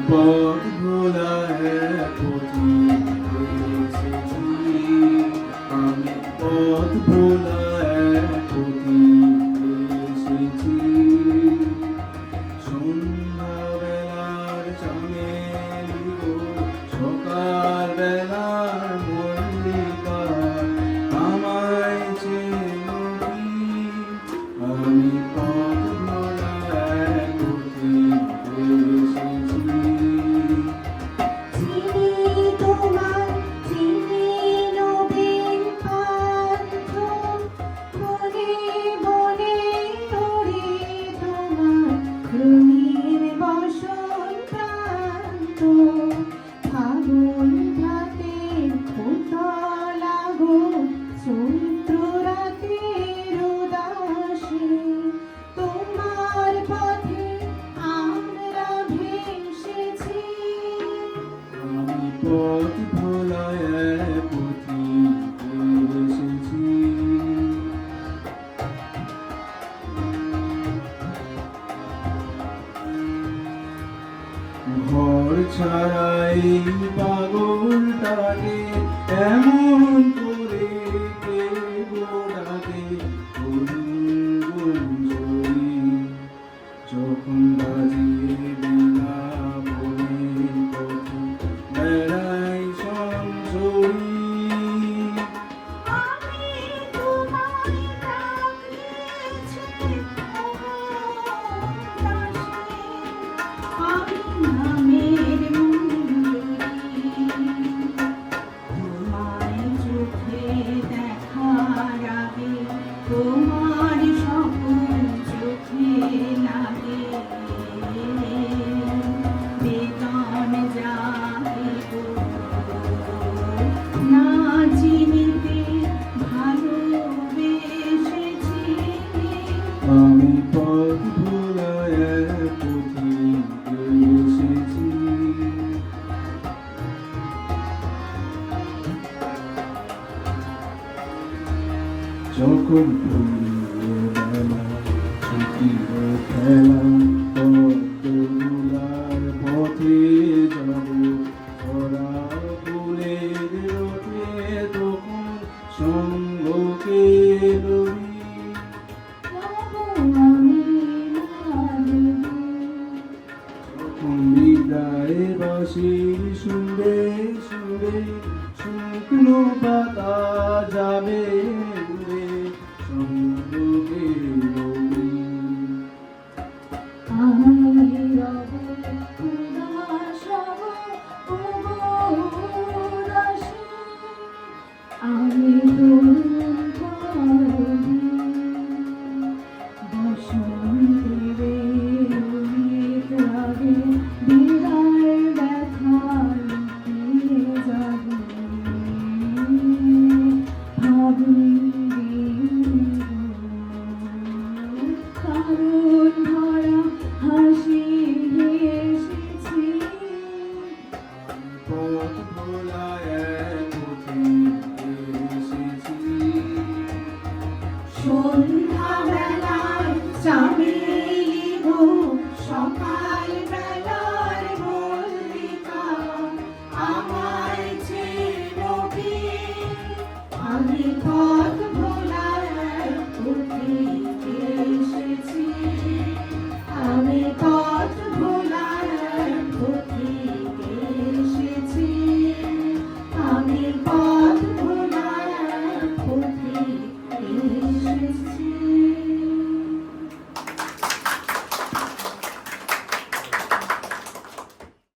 পথ ভোলা পথিক এসেছি, আমি পথ ভোলা পথিক এসেছি। সন্ধ্যাবেলার চামেলি গো, সকাল বেলার মল্লিকা, আমায় চেনো কি? আমি পথ ভোলা পথিক এসেছি। চিনি তোমার, চিনি নবীন পান্থ, বনে বনে ওরে তোমার রঙিন বসন্তান্ত। ফাগুন রাতের ফুটলা গো, চৈত্র রাতের উদাসে, তোমার পথে আমরা ভেসেছি। আমি পথ ভোলা পথিক এসেছি। ঘর ছাড়াই পাগলটাকে এমন করে কে গোড়াকে গুঞ্জরি, যখন বাজিয়ে বিনা বনে কত বেড়াই সংসরি। আমি তোমায় প্রাণ দিয়েছি অমর দাসে, আমি নামের মঞ্জুরি। তোমায় চোখে দেখার আগে তোমার সকল চোখে লাগে বেতন যাবে গো, না চিনিতে ভালোবেসেছি। আমি পথ ভোলা পথিক এসেছি। যখন ফুরিয়ে বেলা ছুটির খেলা, পদ্মগুলার পথে যাব ধরা ফুলের রথে, তখন সঙ্গকে লবি। যখন বিদায় বাসি শুনবে শুনবে, শুকনো পাতা যাবে উড়ে, সঙ্গকে লবি। আমি রব উদাস ও উদাসী, আমি তরুণ তরুণী। বসন্তের অনেক রাগে বিদায় ব্যথা লুকিয়ে যাবে, ফাগুন কারণ ভরা হাসি এসেছি। পথ ভোলা পথিক এসেছি। সন্ধ্যাবেলায় চামেলি গো, সকাল বেলার মল্লিকা, আমায় চেনো কি? আমি